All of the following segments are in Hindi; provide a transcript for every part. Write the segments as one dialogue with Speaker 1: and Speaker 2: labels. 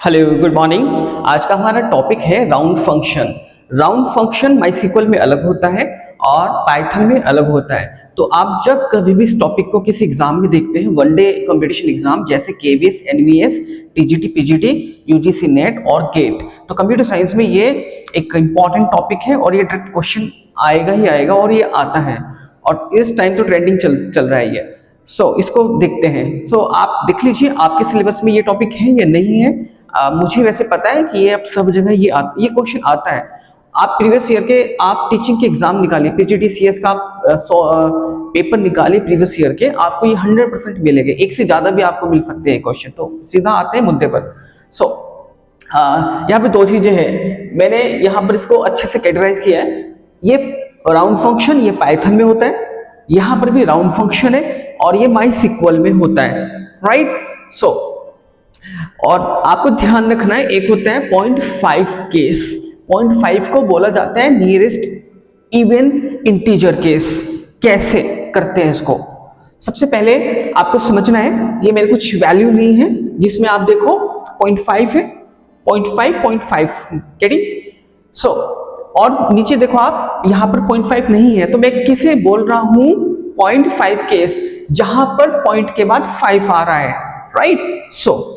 Speaker 1: Hello good morning. आज का हमारा टॉपिक है round function. Round function MySQL में अलग होता है और पाइथन में अलग होता है। तो आप जब कभी भी इस टॉपिक को किसी एग्जाम में देखते हैं, वनडे कंपटीशन एग्जाम जैसे KVS, NVS, TGT, PGT, UGC NET और गेट, तो कंप्यूटर साइंस में ये एक इंपॉर्टेंट टॉपिक है और ये डायरेक्ट क्वेश्चन आएगा ही आएगा और ये आता है और इस टाइम तो ट्रेंडिंग चल रहा है ये। इसको देखते हैं। आप देख लीजिए आपके सिलेबस में ये टॉपिक है या नहीं है। मुझे वैसे पता है कि ये अब सब जगह ये क्वेश्चन आता है। आप प्रीवियस ईयर के आप टीचिंग के एग्जाम निकालिए, पीजीटी सीएस का पेपर निकालिए प्रीवियस ईयर के, आपको ये 100% मिलेंगे। एक से ज्यादा भी आपको मिल सकते हैं क्वेश्चन। तो सीधा आते हैं मुद्दे पर। यहाँ पे दो चीजें हैं, मैंने यहाँ पर इसको अच्छे से कैटेगराइज किया है। ये राउंड फंक्शन ये पाइथन में होता है, यहाँ पर भी राउंड फंक्शन है और ये माइस्क्ल में होता है, राइट। और आपको ध्यान रखना है, एक होता है 0.5 केस। 0.5 को बोला जाता है नियरेस्ट इवन इंटीजर केस। कैसे करते हैं इसको, सबसे पहले आपको समझना है, ये मेरे कुछ वैल्यू नहीं है जिसमें आप देखो 0.5 है, 0.5 गेटिंग। और नीचे देखो आप यहाँ पर 0.5 नहीं है, तो मैं किसे बोल रहा हूं 0.5 केस, जहां पर पॉइंट के बाद 5 आ रहा है, राइट।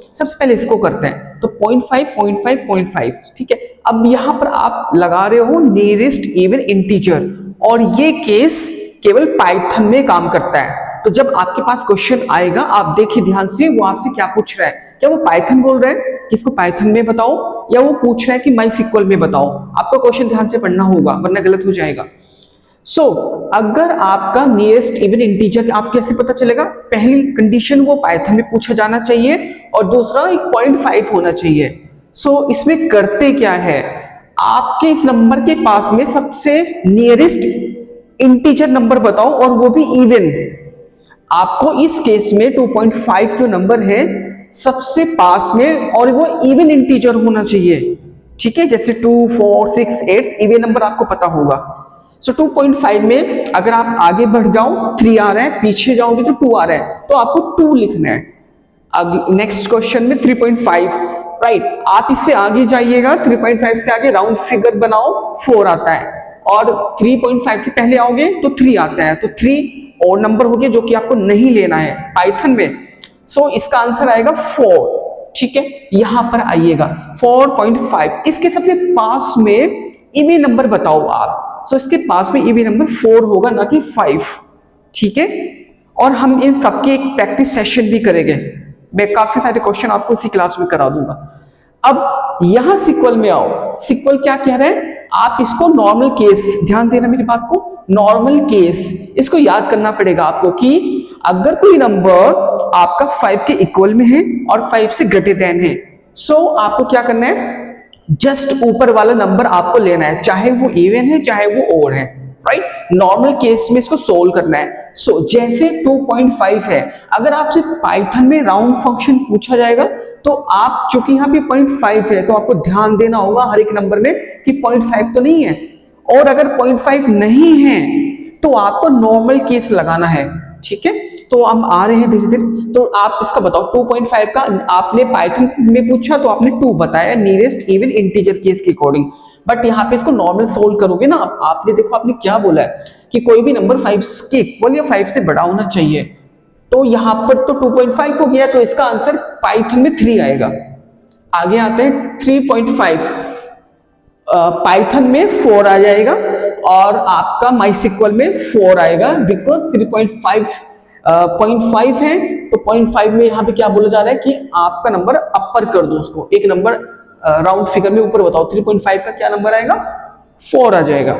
Speaker 1: सबसे पहले इसको करते हैं, तो 0.5 0.5 0.5, ठीक है। अब यहां पर आप लगा रहे हो नियरेस्ट इवन इंटीजर, और ये केस केवल पाइथन में काम करता है। तो जब आपके पास क्वेश्चन आएगा, आप देखिए ध्यान से, वो आपसे क्या पूछ रहा है, क्या वो पाइथन बोल रहा है कि इसको पाइथन में बताओ, या वो पूछ रहा है कि माइस्क्ल में बताओ। आपको क्वेश्चन ध्यान से पढ़ना होगा वरना गलत हो जाएगा। अगर आपका नियरेस्ट इवन इंटीजर आप कैसे पता चलेगा, पहली कंडीशन वो पाइथन में पूछा जाना चाहिए और दूसरा 0.5 होना चाहिए। इसमें करते क्या है, आपके इस नंबर के पास में सबसे नियरेस्ट इंटीजर नंबर बताओ और वो भी इवन। आपको इस केस में 2.5 जो नंबर है सबसे पास में, और वो इवन इंटीजर होना चाहिए, ठीक है। जैसे 2 4 6 8 इवन नंबर आपको पता होगा। 2.5 में अगर आप आगे बढ़ जाओ 3 आ रहा है, पीछे जाओगे तो 2 आ रहा है, तो आपको 2 लिखना है। नेक्स्ट क्वेश्चन में 3.5, राइट। आप इससे आगे जाइएगा, 3.5 से आगे राउंड फिगर बनाओ, 4 आता है, और 3.5 से पहले आओगे तो 3 आता है, तो 3 और नंबर हो गया जो कि आपको नहीं लेना है पाइथन में। इसका आंसर आएगा 4, ठीक है। यहां पर आइएगा 4.5, इसके सबसे पास में इवन नंबर बताओ आप। इसके पास में इवन नंबर 4 होगा, ना कि 5, ठीक है। और हम इन सबके एक प्रैक्टिस सेशन भी करेंगे, मैं काफी सारे क्वेश्चन आपको इसी क्लास में करा दूंगा। अब यहां सिक्वल में आओ, सिक्वल क्या कह रहा है, आप इसको नॉर्मल केस, ध्यान देना मेरी बात को, नॉर्मल केस इसको याद करना पड़ेगा आपको, कि अगर कोई नंबर आपका 5 के इक्वल में है और 5 से ग्रेटर देन है, आपको क्या करना है, जस्ट ऊपर वाला नंबर आपको लेना है, चाहे वो इवन है चाहे वो ओड है, राइट। नॉर्मल केस में इसको सोल्व करना है। जैसे 2.5 है, अगर आपसे पाइथन में राउंड फंक्शन पूछा जाएगा, तो आप चूंकि यहाँ पे 0.5 है, तो आपको ध्यान देना होगा हर एक नंबर में कि 0.5 तो नहीं है, और अगर 0.5 नहीं है तो आपको नॉर्मल केस लगाना है, ठीक है। तो हम आ रहे हैं धीरे धीरे। तो आप इसका बताओ, 2.5 का आपने पाइथन में पूछा तो आपने 2 बताया नियरेस्ट इवन इंटीजर केस के अकॉर्डिंग, बट यहाँ पे इसको नॉर्मल सोल्व करोगे ना, आपने देखो आपने क्या बोला है कि कोई भी नंबर 5 के इक्वल या 5 से बड़ा होना चाहिए, तो यहाँ पर तो 2.5 हो गया, तो इसका आंसर पाइथन में 3 आएगा। आगे आते हैं 3.5, पाइथन में 4 आ जाएगा और आपका माइस्क्ल में 4 आएगा, बिकॉज 0.5 है, तो 0.5 में यहाँ पे क्या बोला जा रहा है कि आपका नंबर अपर कर दो, उसको एक नंबर राउंड फिगर में ऊपर बताओ। 3.5 का क्या नंबर आएगा, 4 आ जाएगा।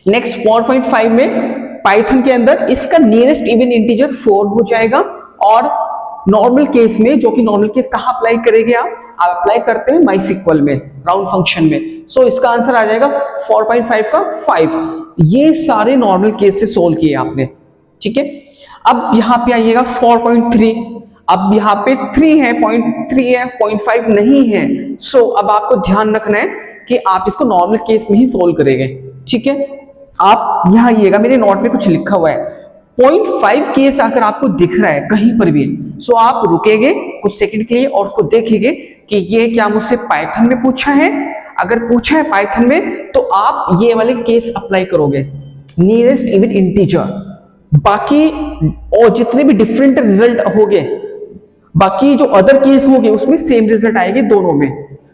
Speaker 1: नेक्स्ट 4.5 में पाइथन के अंदर इसका नियरेस्ट इवन इंटीजर 4 हो जाएगा, और नॉर्मल केस में, जो कि नॉर्मल केस कहाँ अप्लाई करेंगे आप अप्लाई करते हैं माइस्क्ल में, राउंड फंक्शन में। इसका आंसर आ जाएगा 4.5 का 5। ये सारे नॉर्मल केस से सोल्व किए आपने, ठीक है। अब यहाँ पे आइएगा 4.3, अब यहाँ पे 3 है, 0.3 है, 0.5 नहीं है। अब आपको ध्यान रखना है कि आप इसको नॉर्मल केस में ही सोल्व करेंगे, ठीक है। आप यहाँ आइएगा, मेरे नोट में कुछ लिखा हुआ है, 0.5 केस अगर आपको दिख रहा है कहीं पर भी, आप रुकेंगे कुछ सेकंड के लिए और उसको देखेंगे कि ये क्या मुझसे पाइथन में पूछा है। अगर पूछा है पाइथन में तो आप ये वाले केस अप्लाई करोगे, नियरेस्ट इवन इंटीजर। बाकी और जितने भी डिफरेंट रिजल्ट होंगे, बाकी जो अदर केस होंगे उसमें सेम रिजल्ट आएंगे दोनों में।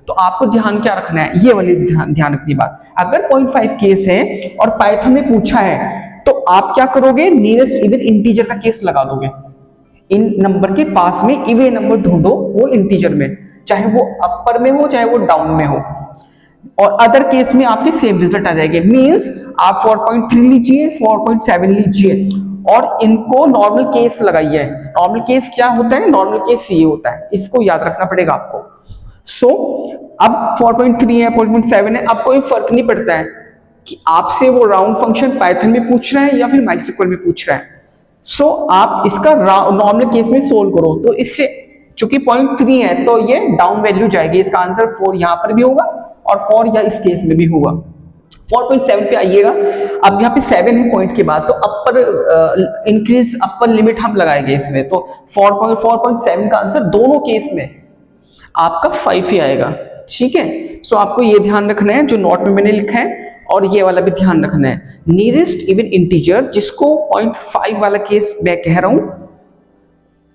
Speaker 1: तो आपको ध्यान क्या रखना है, ये वाली ध्यान रखनी बात। अगर 0.5 केस है और पाइथन में पूछा है तो आप क्या करोगे, नियरेस्ट इवन इंटीजर का केस लगा दोगे। इन नंबर के पास में इवन नंबर ढूंढो वो इंटीजर में, चाहे वो अपर में हो चाहे वो डाउन में हो, और अदर केस में आपके सेम रिजल्ट आ जाएंगे। मींस आप 4.3 लीजिए, 4.7 लीजिए और इनको नॉर्मल केस लगाइए। नॉर्मल केस क्या होता है, नॉर्मल केस ये होता है, इसको याद रखना पड़ेगा आपको। सो अब 4.3 है, 4.7 है, अब कोई फर्क नहीं पड़ता है कि आपसे वो राउंड फंक्शन पाइथन में पूछ रहा है या फिर माइस्क्ल में पूछ रहा है। सो आप इसका नॉर्मल केस में सोल्व करो। तो इससे चूंकि 0.3 है तो ये डाउन वैल्यू जाएगी, इसका आंसर 4 यहां पर भी होगा और 4 या इस केस में भी होगा। 4.7 पे आइएगा। अब यहाँ पे 7 है पॉइंट के बाद, तो अपर इंक्रीज अपर लिमिट हम लगाएंगे इसमें। तो 4.7 का आंसर दोनों केस में आपका 5 ही आएगा। ठीक है, सो आपको ये ध्यान रखना है जो नोट में मैंने लिखा है, और ये वाला भी ध्यान रखना है। नियरेस्ट इवन इंटीजर जिसको 0.5 वाला केस मैं कह रहा हूं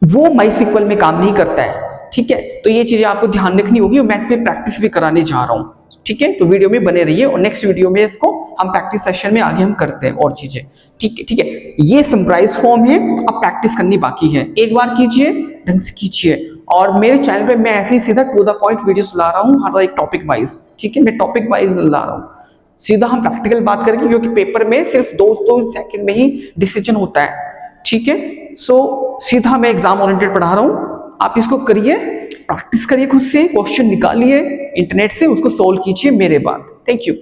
Speaker 1: वो माइस्क्ल में काम नहीं करता है। ठीक है, तो ये चीजें आपको ध्यान रखनी होगी और मैं इस पे प्रैक्टिस भी कराने जा रहा हूं। ठीक है, तो वीडियो में बने रहिए और नेक्स्ट वीडियो में इसको हम प्रैक्टिस सेशन में आगे हम करते हैं और चीजें। ठीक है, ठीक है, ये समराइज फॉर्म है, अब प्रैक्टिस करनी बाकी है। एक बार कीजिए, ढंग से कीजिए। और मेरे चैनल पे मैं ऐसे ही सीधा टू द पॉइंट वीडियोस ला रहा हूँ, हर एक टॉपिक वाइज। ठीक है, मैं टॉपिक वाइज ला रहा हूँ, सीधा हम प्रैक्टिकल बात करेंगे, क्योंकि पेपर में सिर्फ 2 सेकंड में ही डिसीजन होता है। ठीक है, सो सीधा मैं एग्जाम ओरिएंटेड पढ़ा रहा हूँ, आप इसको करिए, प्रैक्टिस करिए, खुद से क्वेश्चन निकालिए इंटरनेट से, उसको सोल्व कीजिए मेरे बाद। Thank you.